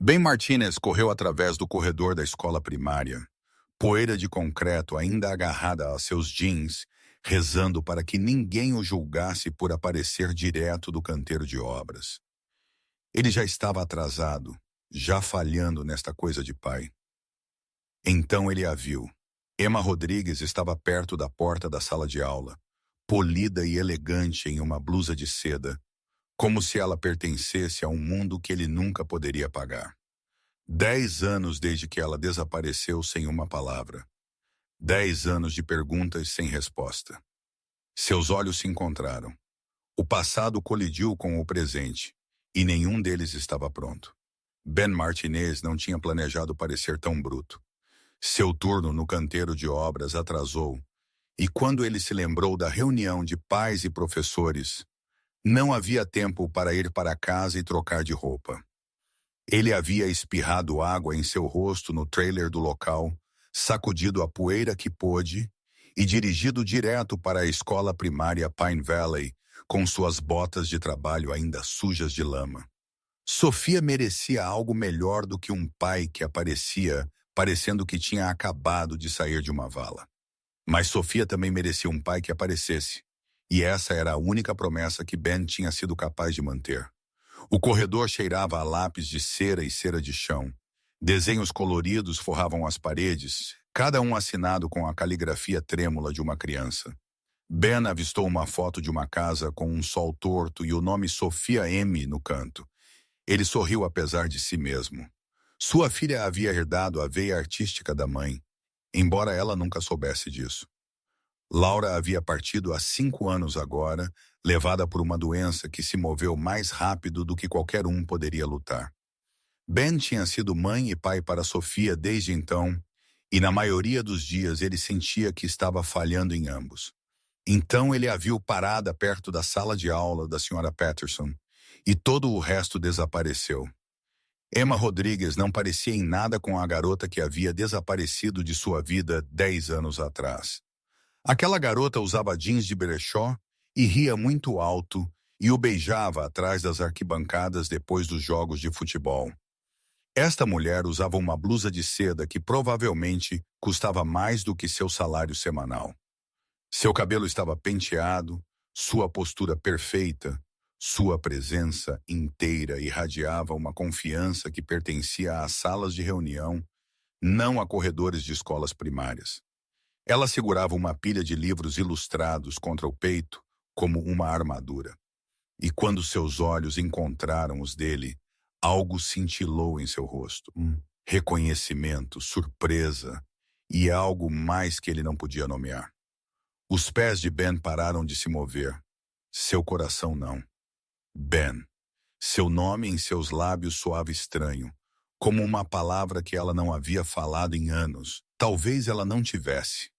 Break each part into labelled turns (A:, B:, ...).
A: Ben Martinez correu através do corredor da escola primária, poeira de concreto ainda agarrada a seus jeans, rezando para que ninguém o julgasse por aparecer direto do canteiro de obras. Ele já estava atrasado, já falhando nesta coisa de pai. Então ele a viu. Emma Rodrigues estava perto da porta da sala de aula, polida e elegante em uma blusa de seda, como se ela pertencesse a um mundo que ele nunca poderia pagar. 10 anos desde que ela desapareceu sem uma palavra. 10 anos de perguntas sem resposta. Seus olhos se encontraram. O passado colidiu com o presente, e nenhum deles estava pronto. Ben Martinez não tinha planejado parecer tão bruto. Seu turno no canteiro de obras atrasou, e quando ele se lembrou da reunião de pais e professores, não havia tempo para ir para casa e trocar de roupa. Ele havia espirrado água em seu rosto no trailer do local, sacudido a poeira que pôde e dirigido direto para a escola primária Pine Valley, com suas botas de trabalho ainda sujas de lama. Sofia merecia algo melhor do que um pai que aparecia parecendo que tinha acabado de sair de uma vala. Mas Sofia também merecia um pai que aparecesse, e essa era a única promessa que Ben tinha sido capaz de manter. O corredor cheirava a lápis de cera e cera de chão. Desenhos coloridos forravam as paredes, cada um assinado com a caligrafia trêmula de uma criança. Ben avistou uma foto de uma casa com um sol torto e o nome Sofia M. no canto. Ele sorriu apesar de si mesmo. Sua filha havia herdado a veia artística da mãe, embora ela nunca soubesse disso. Laura havia partido há 5 anos agora, levada por uma doença que se moveu mais rápido do que qualquer um poderia lutar. Ben tinha sido mãe e pai para Sofia desde então, e na maioria dos dias ele sentia que estava falhando em ambos. Então ele a viu parada perto da sala de aula da Sra. Patterson, e todo o resto desapareceu. Emma Rodrigues não parecia em nada com a garota que havia desaparecido de sua vida 10 anos atrás. Aquela garota usava jeans de brechó e ria muito alto e o beijava atrás das arquibancadas depois dos jogos de futebol. Esta mulher usava uma blusa de seda que provavelmente custava mais do que seu salário semanal. Seu cabelo estava penteado, sua postura perfeita, sua presença inteira irradiava uma confiança que pertencia às salas de reunião, não a corredores de escolas primárias. Ela segurava uma pilha de livros ilustrados contra o peito, como uma armadura. E quando seus olhos encontraram os dele, algo cintilou em seu rosto. Reconhecimento, surpresa e algo mais que ele não podia nomear. Os pés de Ben pararam de se mover. Seu coração não. Ben. Seu nome em seus lábios soava estranho, como uma palavra que ela não havia falado em anos. Talvez ela não tivesse.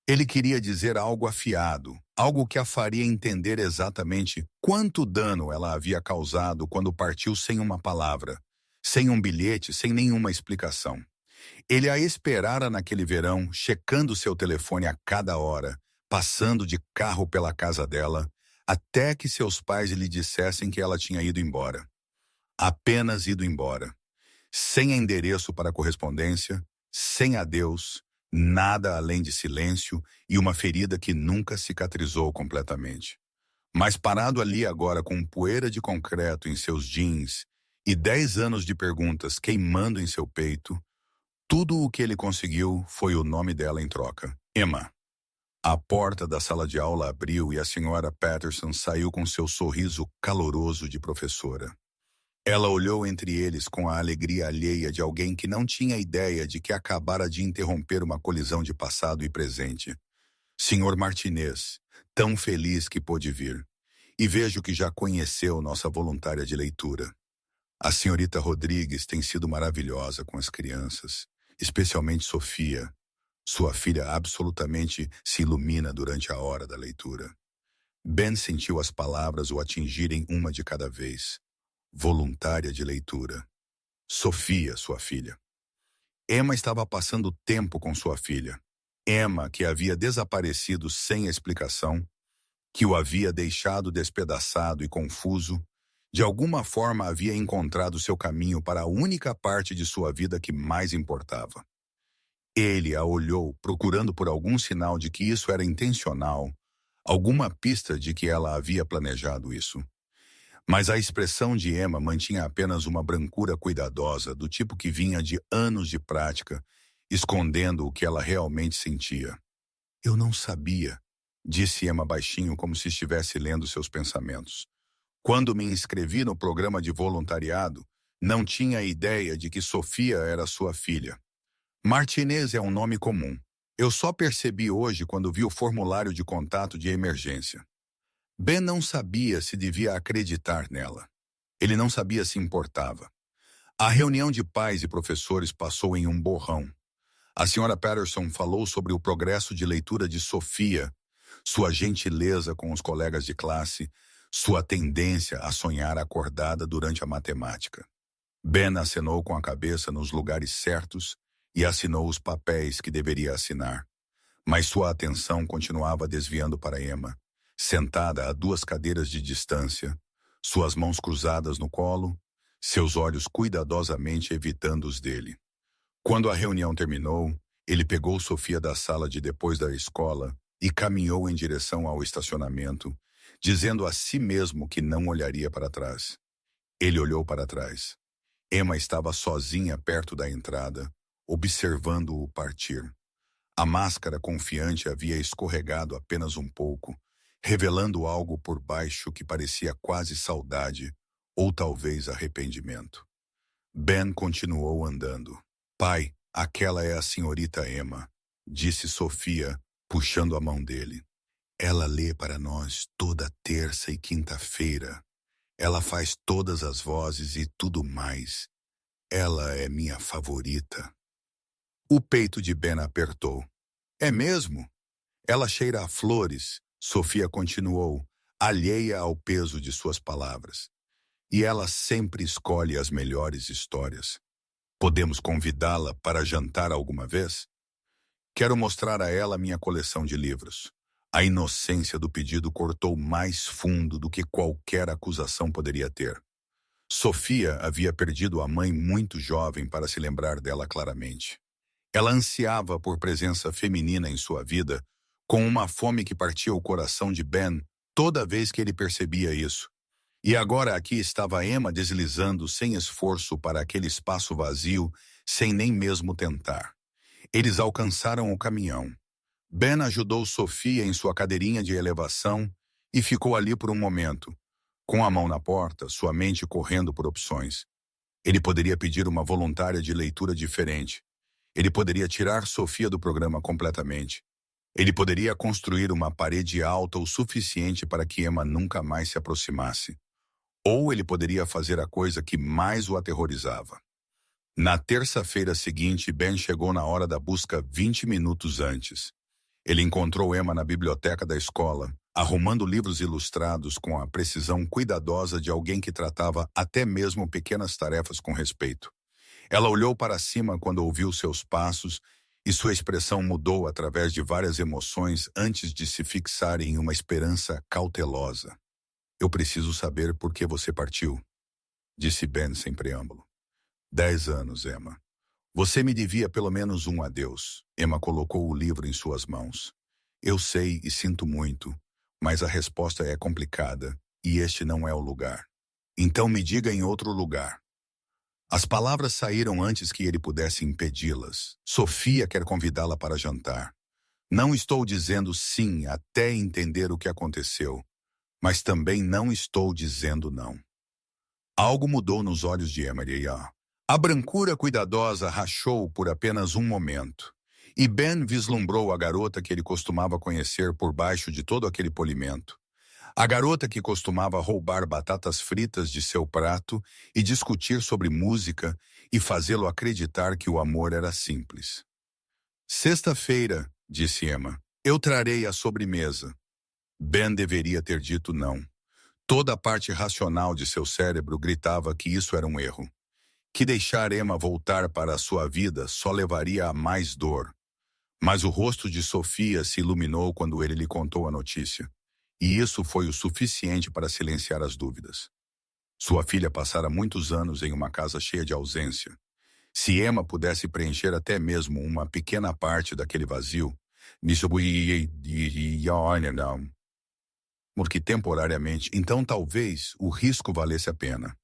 A: Ele queria dizer algo afiado, algo que a faria entender exatamente quanto dano ela havia causado quando partiu sem uma palavra, sem um bilhete, sem nenhuma explicação. Ele a esperara naquele verão, checando seu telefone a cada hora, passando de carro pela casa dela, até que seus pais lhe dissessem que ela tinha ido embora. Apenas ido embora. Sem endereço para correspondência, sem adeus, nada além de silêncio e uma ferida que nunca cicatrizou completamente. Mas parado ali agora com poeira de concreto em seus jeans e 10 anos de perguntas queimando em seu peito, tudo o que ele conseguiu foi o nome dela em troca. Emma. A porta da sala de aula abriu e a Sra. Patterson saiu com seu sorriso caloroso de professora. Ela olhou entre eles com a alegria alheia de alguém que não tinha ideia de que acabara de interromper uma colisão de passado e presente. Sr. Martinez, tão feliz que pôde vir. E vejo que já conheceu nossa voluntária de leitura. A senhorita Rodrigues tem sido maravilhosa com as crianças, especialmente Sofia. Sua filha absolutamente se ilumina durante a hora da leitura. Ben sentiu as palavras o atingirem uma de cada vez. Voluntária de leitura. Sofia, sua filha. Emma estava passando tempo com sua filha. Emma, que havia desaparecido sem explicação, que o havia deixado despedaçado e confuso, De alguma forma havia encontrado seu caminho para a única parte de sua vida que mais importava. Ele a olhou, procurando por algum sinal de que isso era intencional, alguma pista de que ela havia planejado isso. Mas a expressão de Emma mantinha apenas uma brancura cuidadosa, do tipo que vinha de anos de prática, escondendo o que ela realmente sentia. Eu não sabia, disse Emma baixinho, como se estivesse lendo seus pensamentos. Quando me inscrevi no programa de voluntariado, não tinha ideia de que Sofia era sua filha. Martinez é um nome comum. Eu só percebi hoje quando vi o formulário de contato de emergência. Ben não sabia se devia acreditar nela. Ele não sabia se importava. A reunião de pais e professores passou em um borrão. A senhora Patterson falou sobre o progresso de leitura de Sofia, sua gentileza com os colegas de classe, sua tendência a sonhar acordada durante a matemática. Ben acenou com a cabeça nos lugares certos e assinou os papéis que deveria assinar. Mas sua atenção continuava desviando para Emma, sentada a 2 cadeiras de distância, suas mãos cruzadas no colo, seus olhos cuidadosamente evitando os dele. Quando a reunião terminou, ele pegou Sofia da sala de depois da escola e caminhou em direção ao estacionamento, dizendo a si mesmo que não olharia para trás. Ele olhou para trás. Emma estava sozinha perto da entrada, observando-o partir. A máscara confiante havia escorregado apenas um pouco, revelando algo por baixo que parecia quase saudade ou talvez arrependimento. Ben continuou andando. Pai, aquela é a senhorita Emma, disse Sofia, puxando a mão dele. Ela lê para nós toda terça e quinta-feira. Ela faz todas as vozes e tudo mais. Ela é minha favorita. O peito de Ben apertou. É mesmo? Ela cheira a flores, Sofia continuou, alheia ao peso de suas palavras. E ela sempre escolhe as melhores histórias. Podemos convidá-la para jantar alguma vez? Quero mostrar a ela minha coleção de livros. A inocência do pedido cortou mais fundo do que qualquer acusação poderia ter. Sofia havia perdido a mãe muito jovem para se lembrar dela claramente. Ela ansiava por presença feminina em sua vida, com uma fome que partia o coração de Ben toda vez que ele percebia isso. E agora aqui estava Emma deslizando sem esforço para aquele espaço vazio, sem nem mesmo tentar. Eles alcançaram o caminhão. Ben ajudou Sofia em sua cadeirinha de elevação e ficou ali por um momento, com a mão na porta, sua mente correndo por opções. Ele poderia pedir uma voluntária de leitura diferente. Ele poderia tirar Sofia do programa completamente. Ele poderia construir uma parede alta o suficiente para que Emma nunca mais se aproximasse. Ou ele poderia fazer a coisa que mais o aterrorizava. Na terça-feira seguinte, Ben chegou na hora da busca 20 minutos antes. Ele encontrou Emma na biblioteca da escola, arrumando livros ilustrados com a precisão cuidadosa de alguém que tratava até mesmo pequenas tarefas com respeito. Ela olhou para cima quando ouviu seus passos e sua expressão mudou através de várias emoções antes de se fixar em uma esperança cautelosa. Eu preciso saber por que você partiu, disse Ben sem preâmbulo. 10 anos, Emma. Você me devia pelo menos um adeus. Emma colocou o livro em suas mãos. Eu sei e sinto muito, mas a resposta é complicada e este não é o lugar. Então me diga em outro lugar. As palavras saíram antes que ele pudesse impedi-las. Sofia quer convidá-la para jantar. Não estou dizendo sim até entender o que aconteceu, mas também não estou dizendo não. Algo mudou nos olhos de Emily. A brancura cuidadosa rachou por apenas um momento, e Ben vislumbrou a garota que ele costumava conhecer por baixo de todo aquele polimento. A garota que costumava roubar batatas fritas de seu prato e discutir sobre música e fazê-lo acreditar que o amor era simples. Sexta-feira, disse Emma, eu trarei a sobremesa. Ben deveria ter dito não. Toda a parte racional de seu cérebro gritava que isso era um erro. Que deixar Emma voltar para a sua vida só levaria a mais dor. Mas o rosto de Sofia se iluminou quando ele lhe contou a notícia. E isso foi o suficiente para silenciar as dúvidas. Sua filha passara muitos anos em uma casa cheia de ausência. Se Emma pudesse preencher até mesmo uma pequena parte daquele vazio, nisso não, porque temporariamente, então talvez o risco valesse a pena.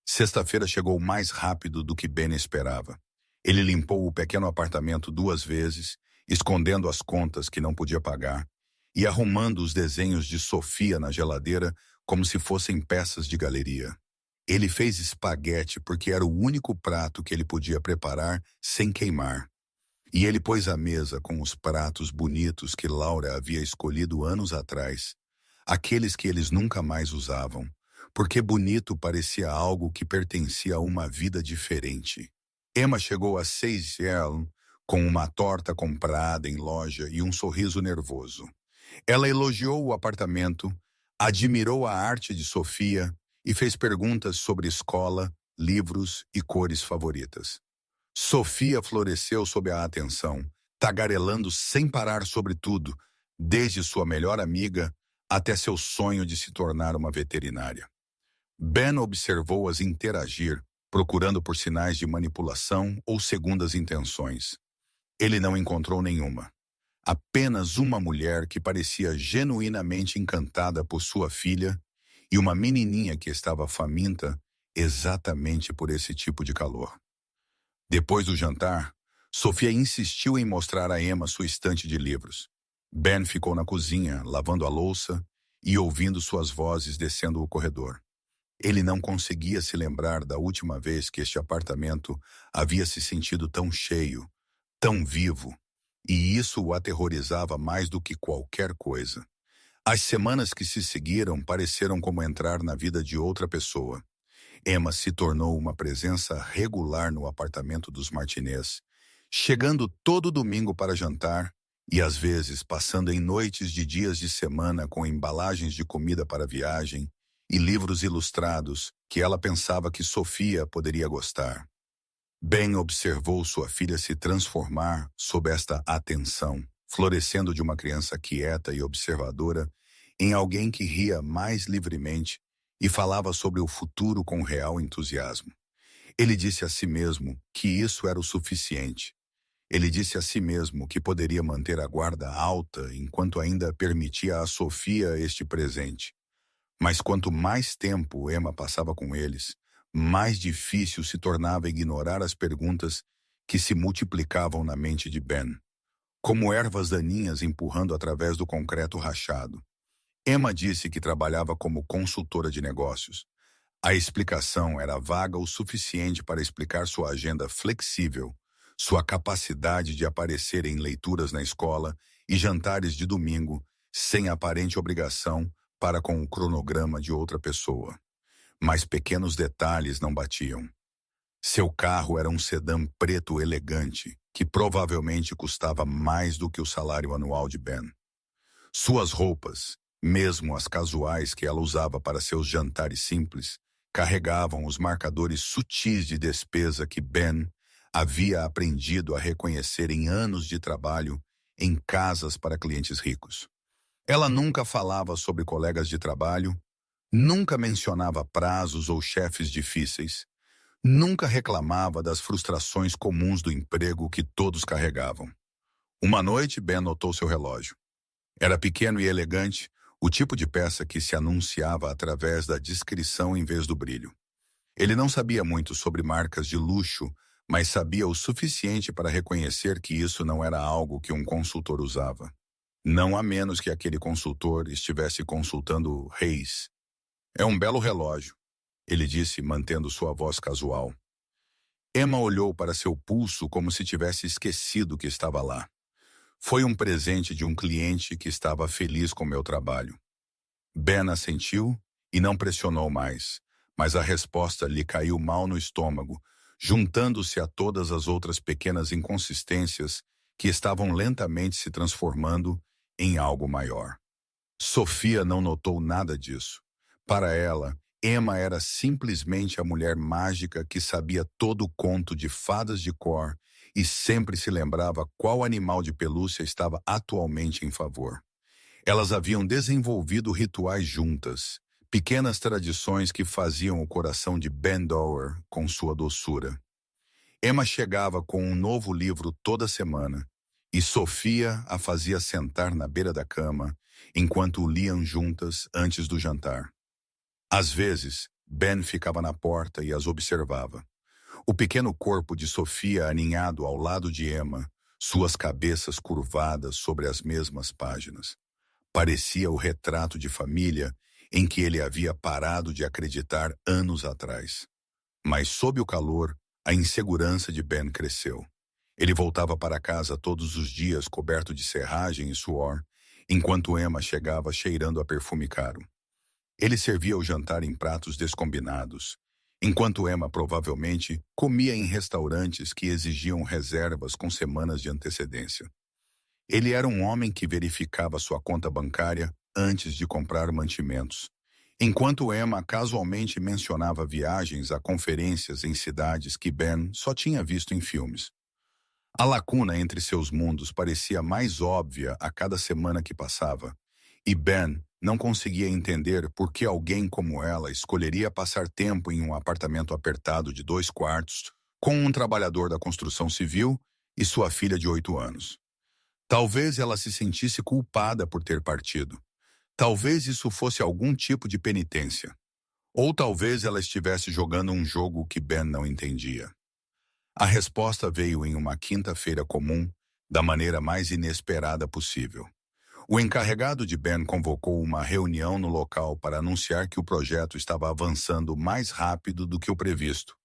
A: Sexta-feira chegou mais rápido do que Ben esperava. Ele limpou o pequeno apartamento 2 vezes, escondendo as contas que não podia pagar e arrumando os desenhos de Sofia na geladeira como se fossem peças de galeria. Ele fez espaguete porque era o único prato que ele podia preparar sem queimar. E ele pôs a mesa com os pratos bonitos que Laura havia escolhido anos atrás, aqueles que eles nunca mais usavam, porque bonito parecia algo que pertencia a uma vida diferente. Emma chegou às 6 com uma torta comprada em loja e um sorriso nervoso. Ela elogiou o apartamento, admirou a arte de Sofia e fez perguntas sobre escola, livros e cores favoritas. Sofia floresceu sob a atenção, tagarelando sem parar sobre tudo, desde sua melhor amiga até seu sonho de se tornar uma veterinária. Ben observou-as interagir, procurando por sinais de manipulação ou segundas intenções. Ele não encontrou nenhuma. Apenas uma mulher que parecia genuinamente encantada por sua filha e uma menininha que estava faminta exatamente por esse tipo de calor. Depois do jantar, Sofia insistiu em mostrar a Emma sua estante de livros. Ben ficou na cozinha, lavando a louça e ouvindo suas vozes descendo o corredor. Ele não conseguia se lembrar da última vez que este apartamento havia se sentido tão cheio, tão vivo, e isso o aterrorizava mais do que qualquer coisa. As semanas que se seguiram pareceram como entrar na vida de outra pessoa. Emma se tornou uma presença regular no apartamento dos Martinez, chegando todo domingo para jantar e às vezes passando em noites de dias de semana com embalagens de comida para viagem e livros ilustrados que ela pensava que Sofia poderia gostar. Ben observou sua filha se transformar sob esta atenção, florescendo de uma criança quieta e observadora em alguém que ria mais livremente e falava sobre o futuro com real entusiasmo. Ele disse a si mesmo que isso era o suficiente. Ele disse a si mesmo que poderia manter a guarda alta enquanto ainda permitia a Sofia este presente. Mas quanto mais tempo Emma passava com eles, mais difícil se tornava ignorar as perguntas que se multiplicavam na mente de Ben, como ervas daninhas empurrando através do concreto rachado. Emma disse que trabalhava como consultora de negócios. A explicação era vaga o suficiente para explicar sua agenda flexível, sua capacidade de aparecer em leituras na escola e jantares de domingo, sem aparente obrigação para com o cronograma de outra pessoa. Mas pequenos detalhes não batiam. Seu carro era um sedã preto elegante, que provavelmente custava mais do que o salário anual de Ben. Suas roupas, mesmo as casuais que ela usava para seus jantares simples, carregavam os marcadores sutis de despesa que Ben havia aprendido a reconhecer em anos de trabalho em casas para clientes ricos. Ela nunca falava sobre colegas de trabalho, nunca mencionava prazos ou chefes difíceis, nunca reclamava das frustrações comuns do emprego que todos carregavam. Uma noite, Ben notou seu relógio. Era pequeno e elegante, o tipo de peça que se anunciava através da discrição em vez do brilho. Ele não sabia muito sobre marcas de luxo, mas sabia o suficiente para reconhecer que isso não era algo que um consultor usava. Não a menos que aquele consultor estivesse consultando reis. É um belo relógio, ele disse, mantendo sua voz casual. Emma olhou para seu pulso como se tivesse esquecido que estava lá. Foi um presente de um cliente que estava feliz com meu trabalho. Ben assentiu e não pressionou mais, mas a resposta lhe caiu mal no estômago, juntando-se a todas as outras pequenas inconsistências que estavam lentamente se transformando em algo maior. Sofia não notou nada disso. Para ela, Emma era simplesmente a mulher mágica que sabia todo o conto de fadas de cor e sempre se lembrava qual animal de pelúcia estava atualmente em favor. Elas haviam desenvolvido rituais juntas, pequenas tradições que faziam o coração de Ben Dower com sua doçura. Emma chegava com um novo livro toda semana, e Sofia a fazia sentar na beira da cama, enquanto o liam juntas antes do jantar. Às vezes, Ben ficava na porta e as observava. O pequeno corpo de Sofia aninhado ao lado de Emma, suas cabeças curvadas sobre as mesmas páginas. Parecia o retrato de família em que ele havia parado de acreditar anos atrás. Mas sob o calor, a insegurança de Ben cresceu. Ele voltava para casa todos os dias coberto de serragem e suor, enquanto Emma chegava cheirando a perfume caro. Ele servia o jantar em pratos descombinados, enquanto Emma provavelmente comia em restaurantes que exigiam reservas com semanas de antecedência. Ele era um homem que verificava sua conta bancária antes de comprar mantimentos, enquanto Emma casualmente mencionava viagens a conferências em cidades que Ben só tinha visto em filmes. A lacuna entre seus mundos parecia mais óbvia a cada semana que passava, e Ben não conseguia entender por que alguém como ela escolheria passar tempo em um apartamento apertado de 2 quartos com um trabalhador da construção civil e sua filha de 8 anos. Talvez ela se sentisse culpada por ter partido. Talvez isso fosse algum tipo de penitência. Ou talvez ela estivesse jogando um jogo que Ben não entendia. A resposta veio em uma quinta-feira comum, da maneira mais inesperada possível. O encarregado de Ben convocou uma reunião no local para anunciar que o projeto estava avançando mais rápido do que o previsto.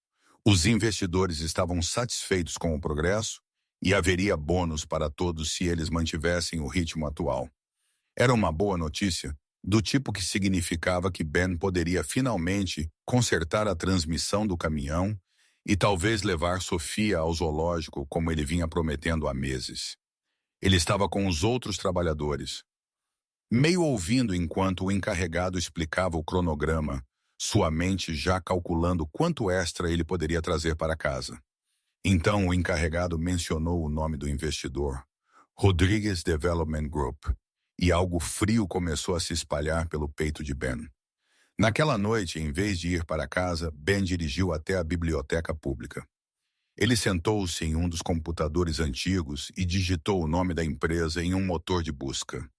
A: Os investidores estavam satisfeitos com o progresso e haveria bônus para todos se eles mantivessem o ritmo atual. Era uma boa notícia, do tipo que significava que Ben poderia finalmente consertar a transmissão do caminhão e talvez levar Sofia ao zoológico como ele vinha prometendo há meses. Ele estava com os outros trabalhadores, meio ouvindo enquanto o encarregado explicava o cronograma, sua mente já calculando quanto extra ele poderia trazer para casa. Então o encarregado mencionou o nome do investidor, Rodrigues Development Group, e algo frio começou a se espalhar pelo peito de Ben. Naquela noite, em vez de ir para casa, Ben dirigiu até a biblioteca pública. Ele sentou-se em um dos computadores antigos e digitou o nome da empresa em um motor de busca.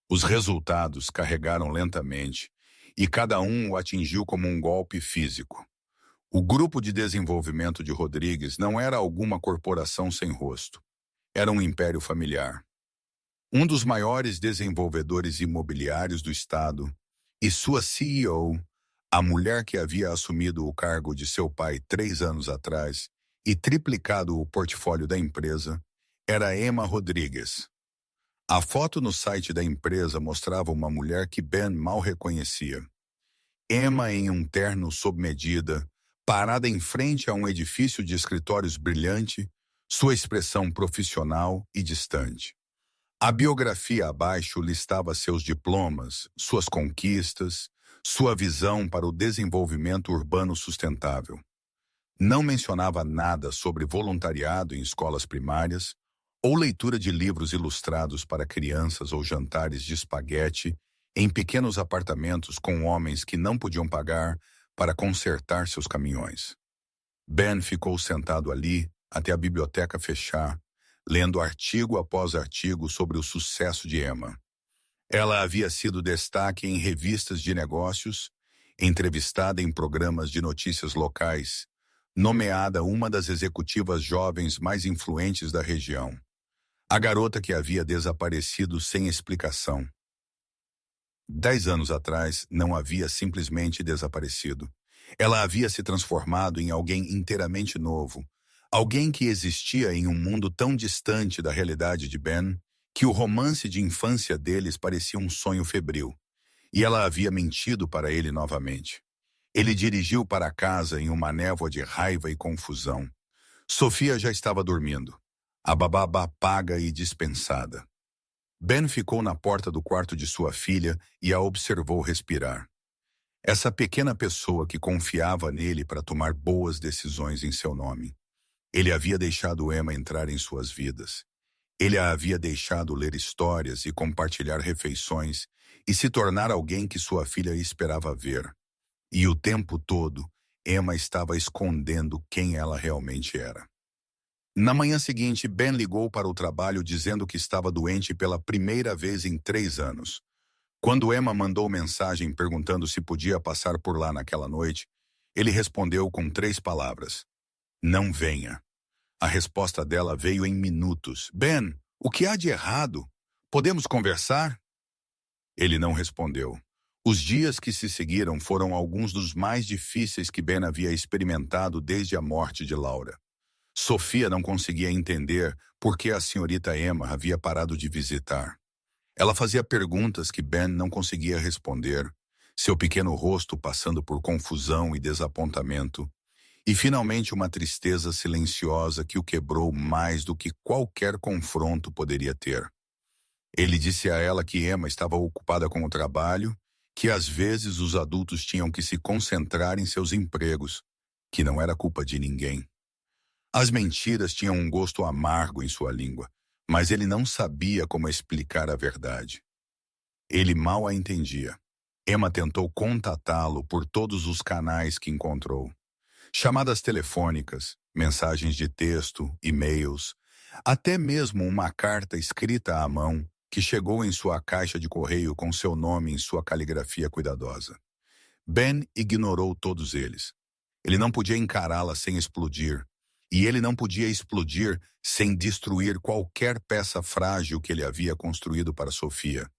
A: Os resultados carregaram lentamente, e cada um o atingiu como um golpe físico. O grupo de desenvolvimento de Rodrigues não era alguma corporação sem rosto. Era um império familiar. Um dos maiores desenvolvedores imobiliários do estado, e sua CEO, a mulher que havia assumido o cargo de seu pai 3 anos atrás e triplicado o portfólio da empresa, era Emma Rodrigues. A foto no site da empresa mostrava uma mulher que Ben mal reconhecia. Emma em um terno sob medida, parada em frente a um edifício de escritórios brilhante, sua expressão profissional e distante. A biografia abaixo listava seus diplomas, suas conquistas, sua visão para o desenvolvimento urbano sustentável. Não mencionava nada sobre voluntariado em escolas primárias ou leitura de livros ilustrados para crianças ou jantares de espaguete em pequenos apartamentos com homens que não podiam pagar para consertar seus caminhões. Ben ficou sentado ali até a biblioteca fechar, lendo artigo após artigo sobre o sucesso de Emma. Ela havia sido destaque em revistas de negócios, entrevistada em programas de notícias locais, nomeada uma das executivas jovens mais influentes da região. A garota que havia desaparecido sem explicação. 10 anos atrás, não havia simplesmente desaparecido. Ela havia se transformado em alguém inteiramente novo, alguém que existia em um mundo tão distante da realidade de Ben que o romance de infância deles parecia um sonho febril, e ela havia mentido para ele novamente. Ele dirigiu para casa em uma névoa de raiva e confusão. Sofia já estava dormindo, a babá paga e dispensada. Ben ficou na porta do quarto de sua filha e a observou respirar. Essa pequena pessoa que confiava nele para tomar boas decisões em seu nome. Ele havia deixado Emma entrar em suas vidas. Ele a havia deixado ler histórias e compartilhar refeições e se tornar alguém que sua filha esperava ver. E o tempo todo, Emma estava escondendo quem ela realmente era. Na manhã seguinte, Ben ligou para o trabalho dizendo que estava doente pela primeira vez em 3 anos. Quando Emma mandou mensagem perguntando se podia passar por lá naquela noite, ele respondeu com 3 palavras: não venha. A resposta dela veio em minutos. Ben, o que há de errado? Podemos conversar? Ele não respondeu. Os dias que se seguiram foram alguns dos mais difíceis que Ben havia experimentado desde a morte de Laura. Sofia não conseguia entender por que a senhorita Emma havia parado de visitar. Ela fazia perguntas que Ben não conseguia responder, seu pequeno rosto passando por confusão e desapontamento, e finalmente uma tristeza silenciosa que o quebrou mais do que qualquer confronto poderia ter. Ele disse a ela que Emma estava ocupada com o trabalho, que às vezes os adultos tinham que se concentrar em seus empregos, que não era culpa de ninguém. As mentiras tinham um gosto amargo em sua língua, mas ele não sabia como explicar a verdade. Ele mal a entendia. Emma tentou contatá-lo por todos os canais que encontrou. Chamadas telefônicas, mensagens de texto, e-mails, até mesmo uma carta escrita à mão que chegou em sua caixa de correio com seu nome em sua caligrafia cuidadosa. Ben ignorou todos eles. Ele não podia encará-la sem explodir, e ele não podia explodir sem destruir qualquer peça frágil que ele havia construído para Sofia.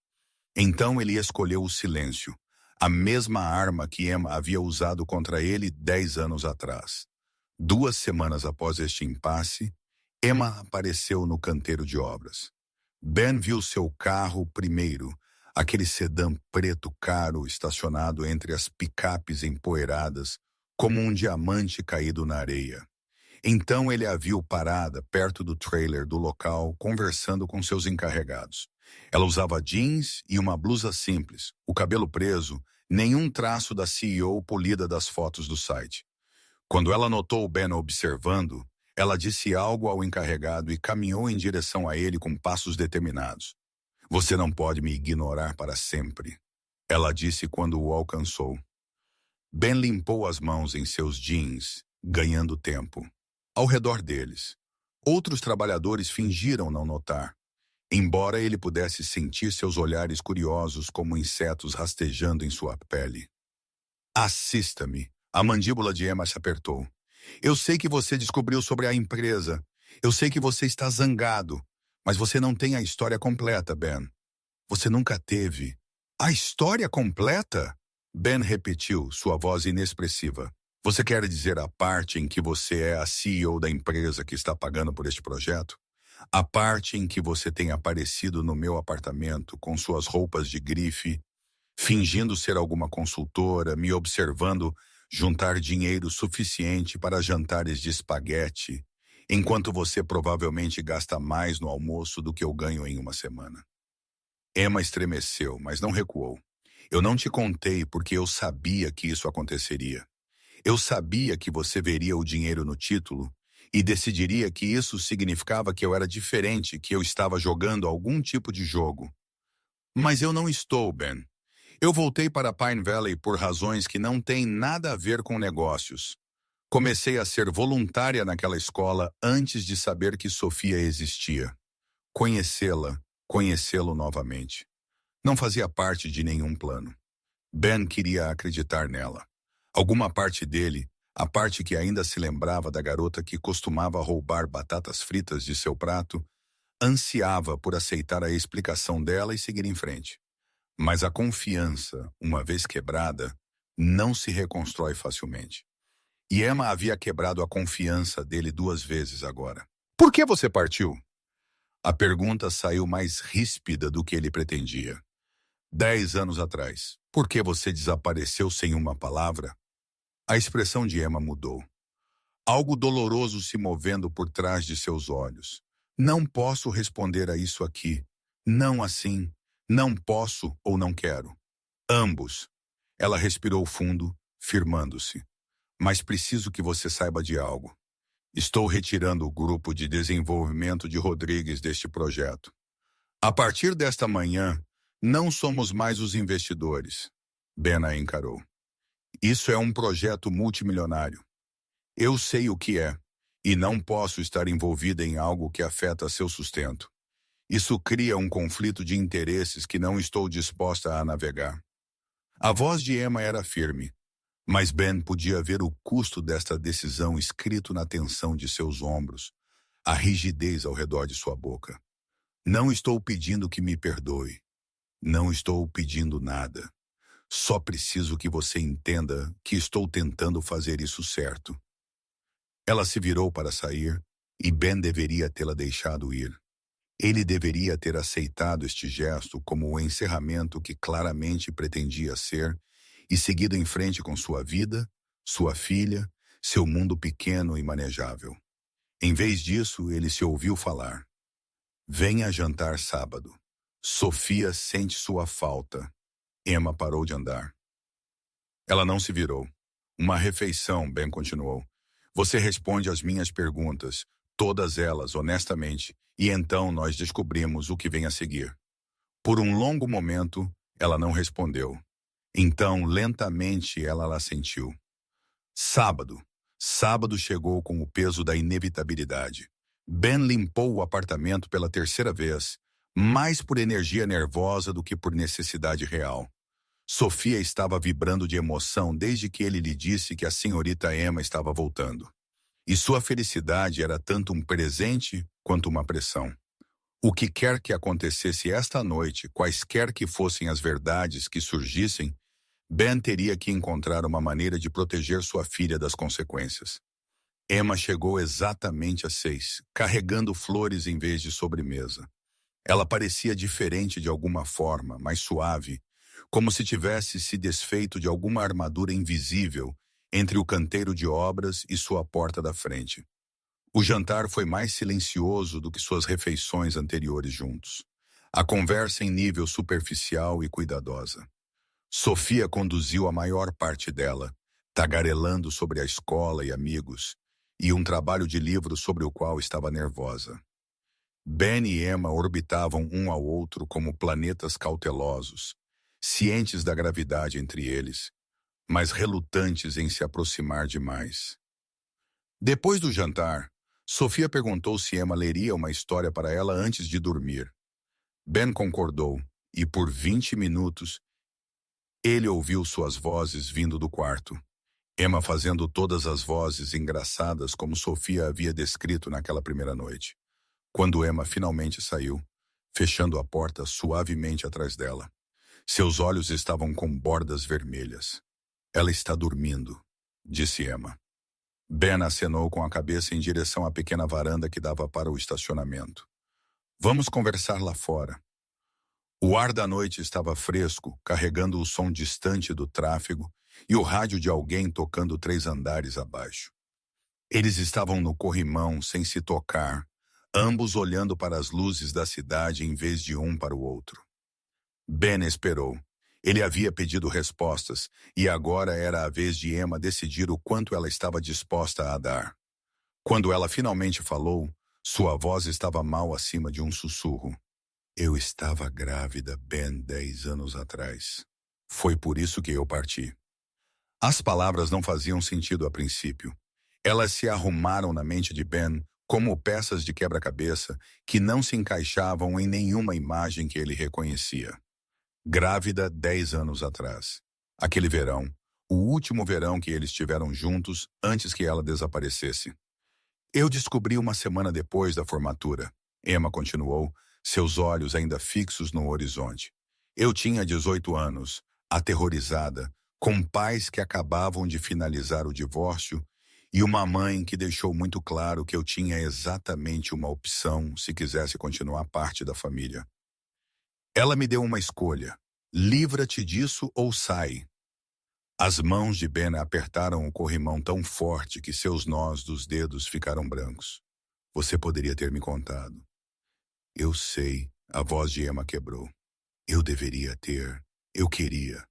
A: Então ele escolheu o silêncio, a mesma arma que Emma havia usado contra ele 10 anos atrás. 2 semanas após este impasse, Emma apareceu no canteiro de obras. Ben viu seu carro primeiro, aquele sedã preto caro estacionado entre as picapes empoeiradas, como um diamante caído na areia. Então ele a viu parada perto do trailer do local, conversando com seus encarregados. Ela usava jeans e uma blusa simples, o cabelo preso, nenhum traço da CEO polida das fotos do site. Quando ela notou Ben observando, ela disse algo ao encarregado e caminhou em direção a ele com passos determinados. Você não pode me ignorar para sempre, ela disse quando o alcançou. Ben limpou as mãos em seus jeans, ganhando tempo. Ao redor deles, outros trabalhadores fingiram não notar, embora ele pudesse sentir seus olhares curiosos como insetos rastejando em sua pele. Assista-me. A mandíbula de Emma se apertou. Eu sei que você descobriu sobre a empresa. Eu sei que você está zangado. Mas você não tem a história completa, Ben. Você nunca teve. A história completa? Ben repetiu, sua voz inexpressiva. Você quer dizer a parte em que você é a CEO da empresa que está pagando por este projeto? A parte em que você tem aparecido no meu apartamento com suas roupas de grife, fingindo ser alguma consultora, me observando juntar dinheiro suficiente para jantares de espaguete, enquanto você provavelmente gasta mais no almoço do que eu ganho em uma semana. Emma estremeceu, mas não recuou. Eu não te contei porque eu sabia que isso aconteceria. Eu sabia que você veria o dinheiro no título e decidiria que isso significava que eu era diferente, que eu estava jogando algum tipo de jogo. Mas eu não estou, Ben. Eu voltei para Pine Valley por razões que não têm nada a ver com negócios. Comecei a ser voluntária naquela escola antes de saber que Sofia existia. Conhecê-la, conhecê-lo novamente. Não fazia parte de nenhum plano. Ben queria acreditar nela. Alguma parte dele, a parte que ainda se lembrava da garota que costumava roubar batatas fritas de seu prato, ansiava por aceitar a explicação dela e seguir em frente. Mas a confiança, uma vez quebrada, não se reconstrói facilmente. E Emma havia quebrado a confiança dele 2 vezes agora. Por que você partiu? A pergunta saiu mais ríspida do que ele pretendia. 10 anos atrás. Por que você desapareceu sem uma palavra? A expressão de Emma mudou. Algo doloroso se movendo por trás de seus olhos. Não posso responder a isso aqui. Não assim. Não posso ou não quero. Ambos. Ela respirou fundo, firmando-se. Mas preciso que você saiba de algo. Estou retirando o grupo de desenvolvimento de Rodrigues deste projeto. A partir desta manhã, não somos mais os investidores. Ben a encarou. Isso é um projeto multimilionário. Eu sei o que é, e não posso estar envolvida em algo que afeta seu sustento. Isso cria um conflito de interesses que não estou disposta a navegar. A voz de Emma era firme, mas Ben podia ver o custo desta decisão escrito na tensão de seus ombros, a rigidez ao redor de sua boca. Não estou pedindo que me perdoe. Não estou pedindo nada. Só preciso que você entenda que estou tentando fazer isso certo. Ela se virou para sair, e Ben deveria tê-la deixado ir. Ele deveria ter aceitado este gesto como o encerramento que claramente pretendia ser e seguido em frente com sua vida, sua filha, seu mundo pequeno e manejável. Em vez disso, ele se ouviu falar. Venha jantar sábado. Sofia sente sua falta. Emma parou de andar. Ela não se virou. Uma refeição, Ben continuou. Você responde às minhas perguntas, todas elas, honestamente, e então nós descobrimos o que vem a seguir. Por um longo momento, ela não respondeu. Então, lentamente, ela assentiu. Sábado. Sábado chegou com o peso da inevitabilidade. Ben limpou o apartamento pela terceira vez, mais por energia nervosa do que por necessidade real. Sofia estava vibrando de emoção desde que ele lhe disse que a senhorita Emma estava voltando. E sua felicidade era tanto um presente quanto uma pressão. O que quer que acontecesse esta noite, quaisquer que fossem as verdades que surgissem, Ben teria que encontrar uma maneira de proteger sua filha das consequências. Emma chegou exatamente às 6, carregando flores em vez de sobremesa. Ela parecia diferente de alguma forma, mais suave, como se tivesse se desfeito de alguma armadura invisível entre o canteiro de obras e sua porta da frente. O jantar foi mais silencioso do que suas refeições anteriores juntos. A conversa em nível superficial e cuidadosa. Sofia conduziu a maior parte dela, tagarelando sobre a escola e amigos, e um trabalho de livro sobre o qual estava nervosa. Ben e Emma orbitavam um ao outro como planetas cautelosos, cientes da gravidade entre eles, mas relutantes em se aproximar demais. Depois do jantar, Sofia perguntou se Emma leria uma história para ela antes de dormir. Ben concordou, e por 20 minutos, ele ouviu suas vozes vindo do quarto. Emma fazendo todas as vozes engraçadas como Sofia havia descrito naquela primeira noite. Quando Emma finalmente saiu, fechando a porta suavemente atrás dela. Seus olhos estavam com bordas vermelhas. Ela está dormindo, disse Emma. Ben acenou com a cabeça em direção à pequena varanda que dava para o estacionamento. Vamos conversar lá fora. O ar da noite estava fresco, carregando o som distante do tráfego e o rádio de alguém tocando 3 andares abaixo. Eles estavam no corrimão, sem se tocar, ambos olhando para as luzes da cidade em vez de um para o outro. Ben esperou. Ele havia pedido respostas, e agora era a vez de Emma decidir o quanto ela estava disposta a dar. Quando ela finalmente falou, sua voz estava mal acima de um sussurro. Eu estava grávida, Ben, 10 anos atrás. Foi por isso que eu parti. As palavras não faziam sentido a princípio. Elas se arrumaram na mente de Ben como peças de quebra-cabeça que não se encaixavam em nenhuma imagem que ele reconhecia. Grávida 10 anos atrás. Aquele verão, o último verão que eles tiveram juntos antes que ela desaparecesse. Eu descobri uma semana depois da formatura. Emma continuou, seus olhos ainda fixos no horizonte. Eu tinha 18 anos, aterrorizada, com pais que acabavam de finalizar o divórcio e uma mãe que deixou muito claro que eu tinha exatamente uma opção se quisesse continuar parte da família. Ela me deu uma escolha. Livra-te disso ou sai. As mãos de Ben apertaram o corrimão tão forte que seus nós dos dedos ficaram brancos. Você poderia ter me contado. Eu sei, a voz de Emma quebrou. Eu deveria ter. Eu queria.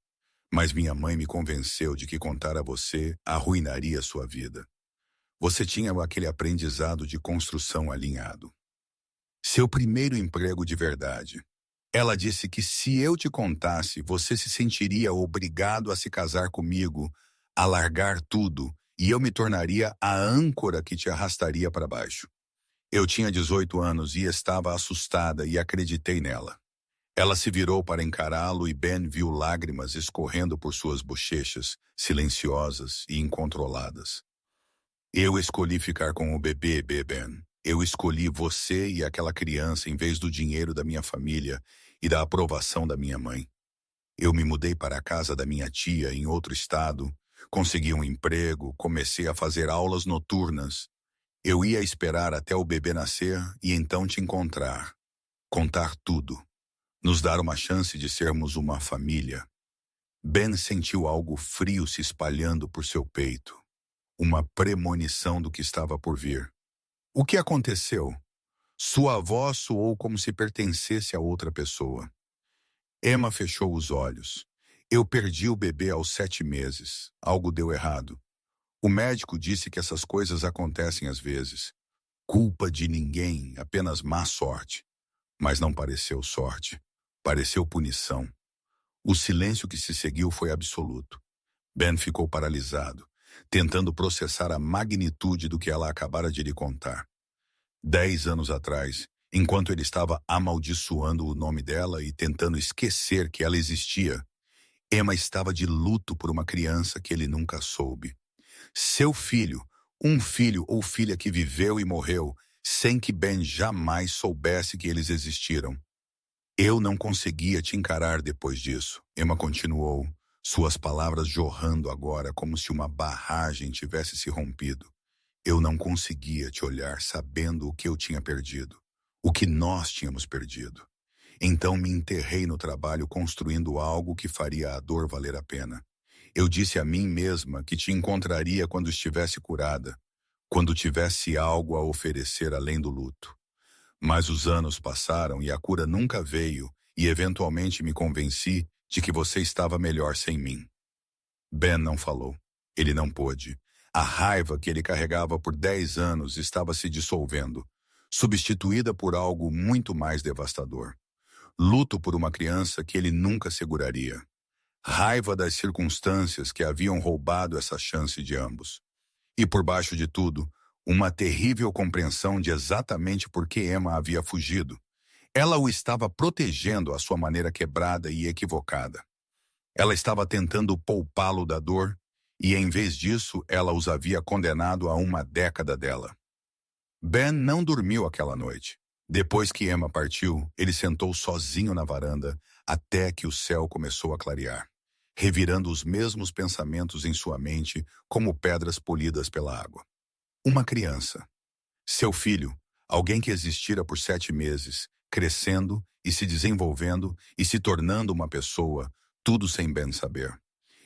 A: Mas minha mãe me convenceu de que contar a você arruinaria sua vida. Você tinha aquele aprendizado de construção alinhado. Seu primeiro emprego de verdade. Ela disse que se eu te contasse, você se sentiria obrigado a se casar comigo, a largar tudo, e eu me tornaria a âncora que te arrastaria para baixo. Eu tinha 18 anos e estava assustada e acreditei nela. Ela se virou para encará-lo e Ben viu lágrimas escorrendo por suas bochechas, silenciosas e incontroladas. Eu escolhi ficar com o bebê, Ben. Eu escolhi você e aquela criança em vez do dinheiro da minha família e da aprovação da minha mãe. Eu me mudei para a casa da minha tia em outro estado, consegui um emprego, comecei a fazer aulas noturnas. Eu ia esperar até o bebê nascer e então te encontrar, contar tudo, nos dar uma chance de sermos uma família. Ben sentiu algo frio se espalhando por seu peito, uma premonição do que estava por vir. O que aconteceu? Sua voz soou como se pertencesse a outra pessoa. Emma fechou os olhos. Eu perdi o bebê aos 7 meses. Algo deu errado. O médico disse que essas coisas acontecem às vezes. Culpa de ninguém, apenas má sorte. Mas não pareceu sorte. Pareceu punição. O silêncio que se seguiu foi absoluto. Ben ficou paralisado, tentando processar a magnitude do que ela acabara de lhe contar. 10 anos atrás, enquanto ele estava amaldiçoando o nome dela e tentando esquecer que ela existia, Emma estava de luto por uma criança que ele nunca soube. Seu filho, um filho ou filha que viveu e morreu, sem que Ben jamais soubesse que eles existiram. Eu não conseguia te encarar depois disso, Emma continuou, suas palavras jorrando agora como se uma barragem tivesse se rompido. Eu não conseguia te olhar sabendo o que eu tinha perdido, o que nós tínhamos perdido. Então me enterrei no trabalho construindo algo que faria a dor valer a pena. Eu disse a mim mesma que te encontraria quando estivesse curada, quando tivesse algo a oferecer além do luto. Mas os anos passaram e a cura nunca veio, e eventualmente me convenci de que você estava melhor sem mim. Ben não falou. Ele não pôde. A raiva que ele carregava por 10 anos estava se dissolvendo, substituída por algo muito mais devastador. Luto por uma criança que ele nunca seguraria. Raiva das circunstâncias que haviam roubado essa chance de ambos. E por baixo de tudo, uma terrível compreensão de exatamente por que Emma havia fugido. Ela o estava protegendo à sua maneira quebrada e equivocada. Ela estava tentando poupá-lo da dor, e em vez disso, ela os havia condenado a uma década dela. Ben não dormiu aquela noite. Depois que Emma partiu, ele sentou sozinho na varanda até que o céu começou a clarear, revirando os mesmos pensamentos em sua mente como pedras polidas pela água. Uma criança. Seu filho, alguém que existira por 7 meses, crescendo e se desenvolvendo e se tornando uma pessoa, tudo sem Ben saber.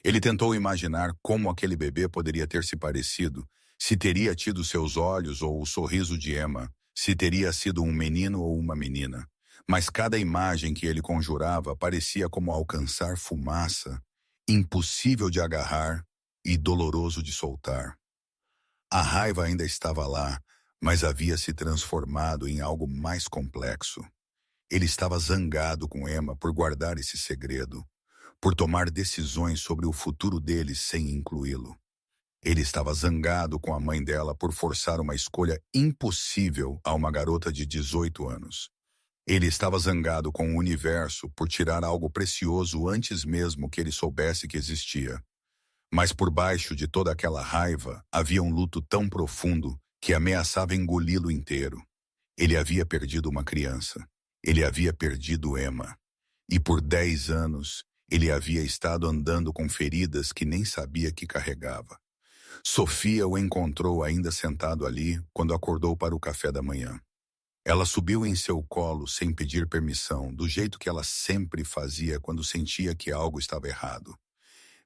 A: Ele tentou imaginar como aquele bebê poderia ter se parecido, se teria tido seus olhos ou o sorriso de Emma, se teria sido um menino ou uma menina. Mas cada imagem que ele conjurava parecia como alcançar fumaça, impossível de agarrar e doloroso de soltar. A raiva ainda estava lá, mas havia se transformado em algo mais complexo. Ele estava zangado com Emma por guardar esse segredo, por tomar decisões sobre o futuro dele sem incluí-lo. Ele estava zangado com a mãe dela por forçar uma escolha impossível a uma garota de 18 anos. Ele estava zangado com o universo por tirar algo precioso antes mesmo que ele soubesse que existia. Mas por baixo de toda aquela raiva havia um luto tão profundo que ameaçava engoli-lo inteiro. Ele havia perdido uma criança. Ele havia perdido Emma. E por 10 anos, ele havia estado andando com feridas que nem sabia que carregava. Sofia o encontrou ainda sentado ali quando acordou para o café da manhã. Ela subiu em seu colo sem pedir permissão, do jeito que ela sempre fazia quando sentia que algo estava errado.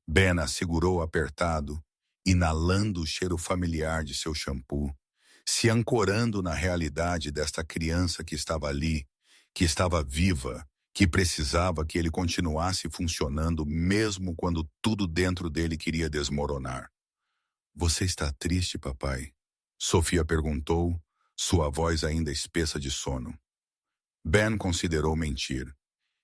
A: Ben a segurou apertado, inalando o cheiro familiar de seu shampoo, se ancorando na realidade desta criança que estava ali, que estava viva, que precisava que ele continuasse funcionando mesmo quando tudo dentro dele queria desmoronar. Você está triste, papai? Sofia perguntou, sua voz ainda espessa de sono. Ben considerou mentir.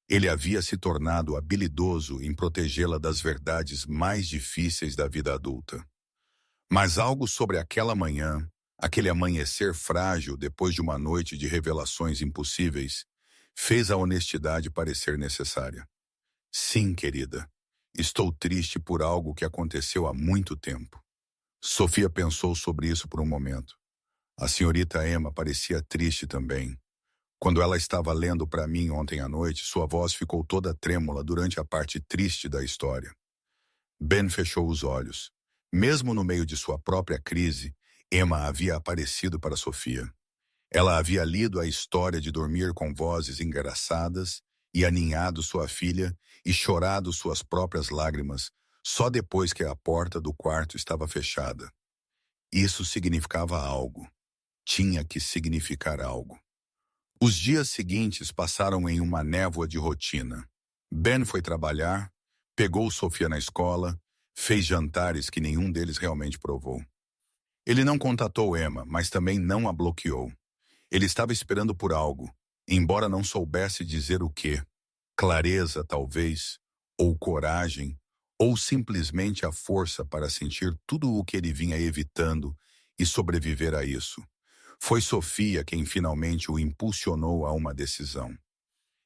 A: Ele havia se tornado habilidoso em protegê-la das verdades mais difíceis da vida adulta. Mas algo sobre aquela manhã, aquele amanhecer frágil depois de uma noite de revelações impossíveis, fez a honestidade parecer necessária. Sim, querida, estou triste por algo que aconteceu há muito tempo. Sofia pensou sobre isso por um momento. A senhorita Emma parecia triste também. Quando ela estava lendo para mim ontem à noite, sua voz ficou toda trêmula durante a parte triste da história. Ben fechou os olhos. Mesmo no meio de sua própria crise, Emma havia aparecido para Sofia. Ela havia lido a história de dormir com vozes engraçadas e aninhado sua filha e chorado suas próprias lágrimas só depois que a porta do quarto estava fechada. Isso significava algo. Tinha que significar algo. Os dias seguintes passaram em uma névoa de rotina. Ben foi trabalhar, pegou Sofia na escola, fez jantares que nenhum deles realmente provou. Ele não contatou Emma, mas também não a bloqueou. Ele estava esperando por algo, embora não soubesse dizer o quê. Clareza, talvez, ou coragem, ou simplesmente a força para sentir tudo o que ele vinha evitando e sobreviver a isso. Foi Sofia quem finalmente o impulsionou a uma decisão.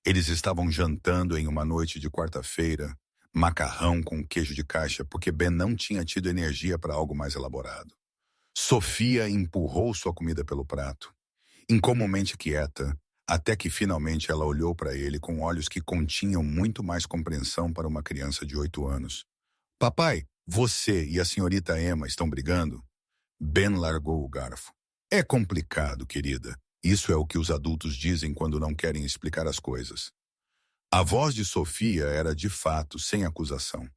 A: Eles estavam jantando em uma noite de quarta-feira, macarrão com queijo de caixa, porque Ben não tinha tido energia para algo mais elaborado. Sofia empurrou sua comida pelo prato, incomumente quieta, até que finalmente ela olhou para ele com olhos que continham muito mais compreensão para uma criança de 8 anos. Papai, você e a senhorita Emma estão brigando? Ben largou o garfo. É complicado, querida. Isso é o que os adultos dizem quando não querem explicar as coisas. A voz de Sofia era de fato sem acusação.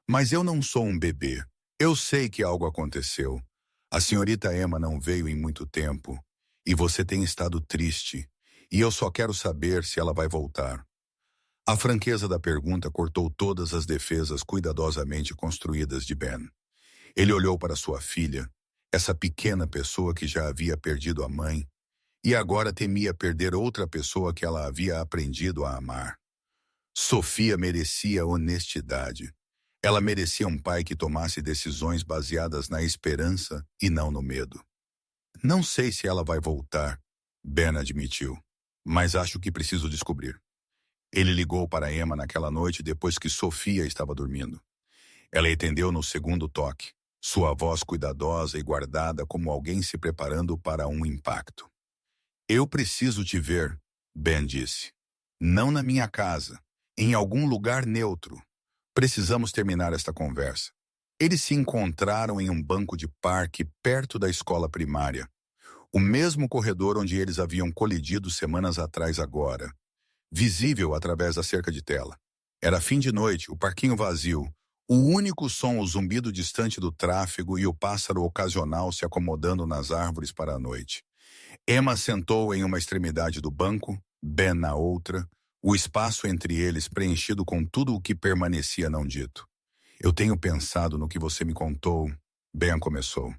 A: Mas eu não sou um bebê. Eu sei que algo aconteceu. A senhorita Emma não veio em muito tempo. E você tem estado triste. E eu só quero saber se ela vai voltar. A franqueza da pergunta cortou todas as defesas cuidadosamente construídas de Ben. Ele olhou para sua filha, essa pequena pessoa que já havia perdido a mãe, e agora temia perder outra pessoa que ela havia aprendido a amar. Sofia merecia honestidade. Ela merecia um pai que tomasse decisões baseadas na esperança e não no medo. Não sei se ela vai voltar, Ben admitiu, mas acho que preciso descobrir. Ele ligou para Emma naquela noite depois que Sofia estava dormindo. Ela atendeu no segundo toque, sua voz cuidadosa e guardada como alguém se preparando para um impacto. Eu preciso te ver, Ben disse. Não na minha casa, em algum lugar neutro. Precisamos terminar esta conversa. Eles se encontraram em um banco de parque perto da escola primária. O mesmo corredor onde eles haviam colidido semanas atrás agora, visível através da cerca de tela. Era fim de noite, o parquinho vazio, o único som o zumbido distante do tráfego e o pássaro ocasional se acomodando nas árvores para a noite. Emma sentou em uma extremidade do banco, Ben na outra, o espaço entre eles preenchido com tudo o que permanecia não dito. Eu tenho pensado no que você me contou, Ben começou.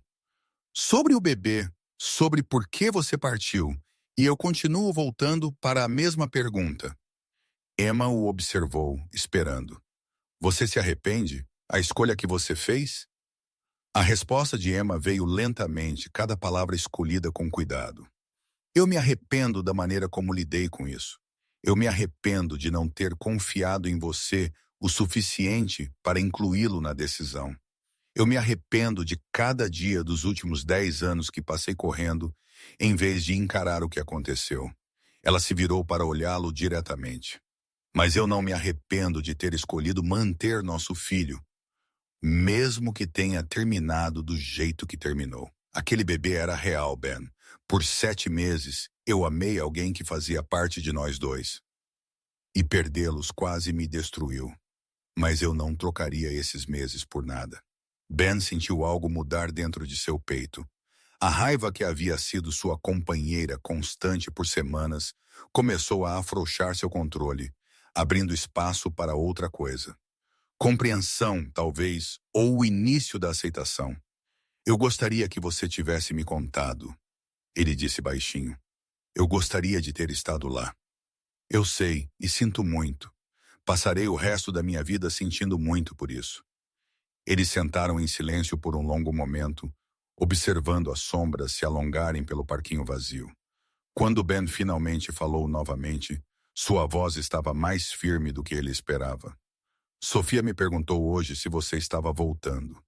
A: Sobre o bebê, sobre por que você partiu, e eu continuo voltando para a mesma pergunta. Emma o observou, esperando. Você se arrepende? A escolha que você fez? A resposta de Emma veio lentamente, cada palavra escolhida com cuidado. Eu me arrependo da maneira como lidei com isso. Eu me arrependo de não ter confiado em você o suficiente para incluí-lo na decisão. Eu me arrependo de cada dia dos últimos 10 anos que passei correndo, em vez de encarar o que aconteceu. Ela se virou para olhá-lo diretamente. Mas eu não me arrependo de ter escolhido manter nosso filho, mesmo que tenha terminado do jeito que terminou. Aquele bebê era real, Ben. Por 7 meses, eu amei alguém que fazia parte de nós dois. E perdê-los quase me destruiu. Mas eu não trocaria esses meses por nada. Ben sentiu algo mudar dentro de seu peito. A raiva que havia sido sua companheira constante por semanas começou a afrouxar seu controle, abrindo espaço para outra coisa. Compreensão, talvez, ou o início da aceitação. Eu gostaria que você tivesse me contado, ele disse baixinho. Eu gostaria de ter estado lá. Eu sei, e sinto muito. Passarei o resto da minha vida sentindo muito por isso. Eles sentaram em silêncio por um longo momento, observando as sombras se alongarem pelo parquinho vazio. Quando Ben finalmente falou novamente, sua voz estava mais firme do que ele esperava. Sofia me perguntou hoje se você estava voltando.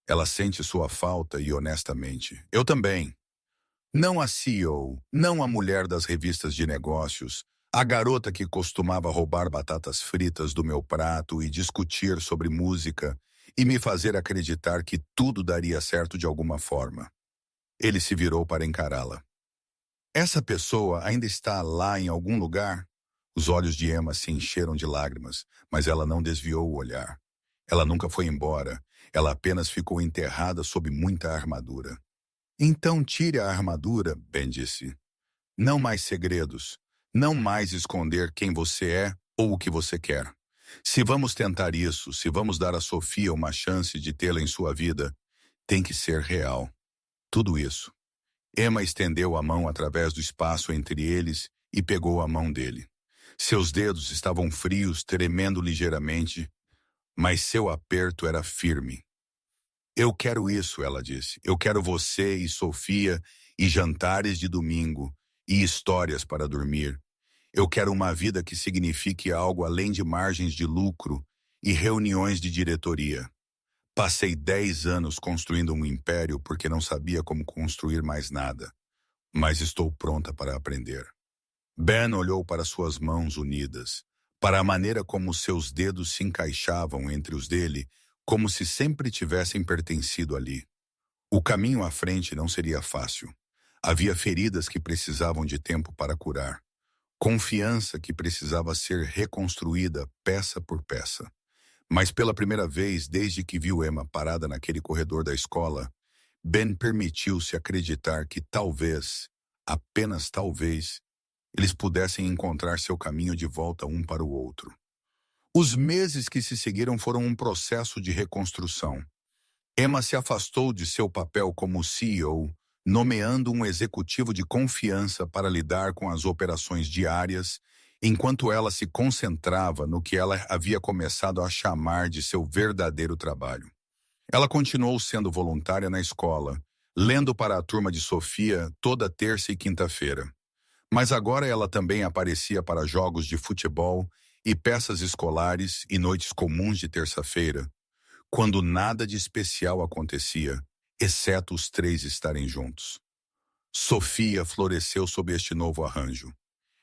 A: Ela sente sua falta e honestamente, eu também. Não a CEO, não a mulher das revistas de negócios, a garota que costumava roubar batatas fritas do meu prato e discutir sobre música e me fazer acreditar que tudo daria certo de alguma forma. Ele se virou para encará-la. Essa pessoa ainda está lá em algum lugar? Os olhos de Emma se encheram de lágrimas, mas ela não desviou o olhar. Ela nunca foi embora, ela apenas ficou enterrada sob muita armadura. Então tire a armadura, Ben disse. Não mais segredos, não mais esconder quem você é ou o que você quer. Se vamos tentar isso, se vamos dar a Sofia uma chance de tê-la em sua vida, tem que ser real. Tudo isso. Emma estendeu a mão através do espaço entre eles e pegou a mão dele. Seus dedos estavam frios, tremendo ligeiramente, mas seu aperto era firme. Eu quero isso, ela disse. Eu quero você e Sofia e jantares de domingo e histórias para dormir. Eu quero uma vida que signifique algo além de margens de lucro e reuniões de diretoria. Passei 10 anos construindo um império porque não sabia como construir mais nada, mas estou pronta para aprender. Ben olhou para suas mãos unidas, para a maneira como seus dedos se encaixavam entre os dele, como se sempre tivessem pertencido ali. O caminho à frente não seria fácil. Havia feridas que precisavam de tempo para curar. Confiança que precisava ser reconstruída peça por peça. Mas pela primeira vez, desde que viu Emma parada naquele corredor da escola, Ben permitiu-se acreditar que talvez, apenas talvez, eles pudessem encontrar seu caminho de volta um para o outro. Os meses que se seguiram foram um processo de reconstrução. Emma se afastou de seu papel como CEO, nomeando um executivo de confiança para lidar com as operações diárias, enquanto ela se concentrava no que ela havia começado a chamar de seu verdadeiro trabalho. Ela continuou sendo voluntária na escola, lendo para a turma de Sofia toda terça e quinta-feira. Mas agora ela também aparecia para jogos de futebol e peças escolares e noites comuns de terça-feira, quando nada de especial acontecia, exceto os três estarem juntos. Sofia floresceu sob este novo arranjo.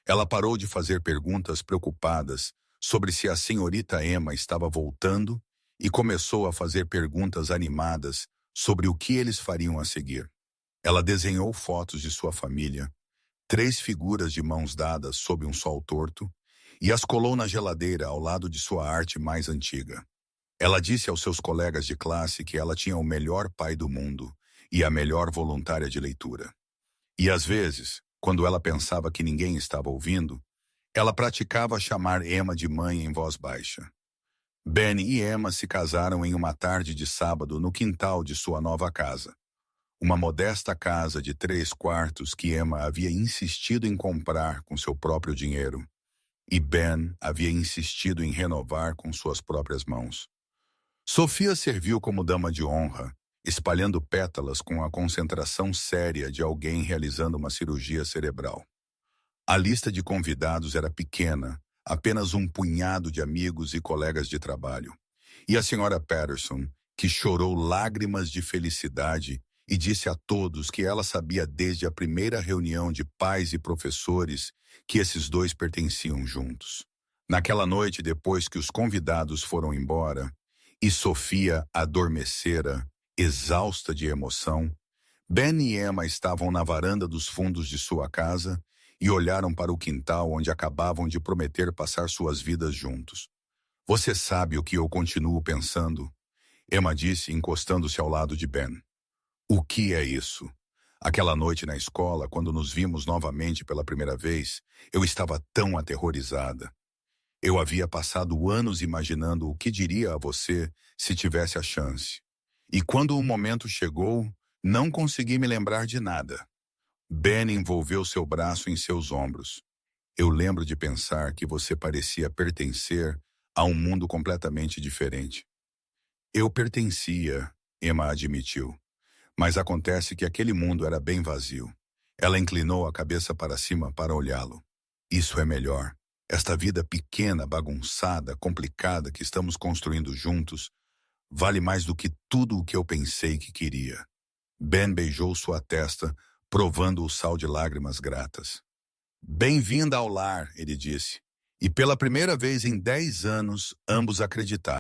A: Ela parou de fazer perguntas preocupadas sobre se a senhorita Emma estava voltando e começou a fazer perguntas animadas sobre o que eles fariam a seguir. Ela desenhou fotos de sua família, 3 figuras de mãos dadas sob um sol torto, e as colou na geladeira ao lado de sua arte mais antiga. Ela disse aos seus colegas de classe que ela tinha o melhor pai do mundo e a melhor voluntária de leitura. E às vezes, quando ela pensava que ninguém estava ouvindo, ela praticava chamar Emma de mãe em voz baixa. Ben e Emma se casaram em uma tarde de sábado no quintal de sua nova casa. Uma modesta casa de 3 quartos que Emma havia insistido em comprar com seu próprio dinheiro. E Ben havia insistido em renovar com suas próprias mãos. Sofia serviu como dama de honra, espalhando pétalas com a concentração séria de alguém realizando uma cirurgia cerebral. A lista de convidados era pequena, apenas um punhado de amigos e colegas de trabalho. E a senhora Patterson, que chorou lágrimas de felicidade e disse a todos que ela sabia desde a primeira reunião de pais e professores que esses dois pertenciam juntos. Naquela noite, depois que os convidados foram embora, e Sofia adormecera, exausta de emoção, Ben e Emma estavam na varanda dos fundos de sua casa e olharam para o quintal onde acabavam de prometer passar suas vidas juntos. Você sabe o que eu continuo pensando? Emma disse, encostando-se ao lado de Ben. O que é isso? Aquela noite na escola, quando nos vimos novamente pela primeira vez, eu estava tão aterrorizada. Eu havia passado anos imaginando o que diria a você se tivesse a chance. E quando o momento chegou, não consegui me lembrar de nada. Ben envolveu seu braço em seus ombros. Eu lembro de pensar que você parecia pertencer a um mundo completamente diferente. Eu pertencia, Emma admitiu. Mas acontece que aquele mundo era bem vazio. Ela inclinou a cabeça para cima para olhá-lo. Isso é melhor. Esta vida pequena, bagunçada, complicada que estamos construindo juntos, vale mais do que tudo o que eu pensei que queria. Ben beijou sua testa, provando o sal de lágrimas gratas. Bem-vinda ao lar, ele disse. E pela primeira vez em 10 anos, ambos acreditaram.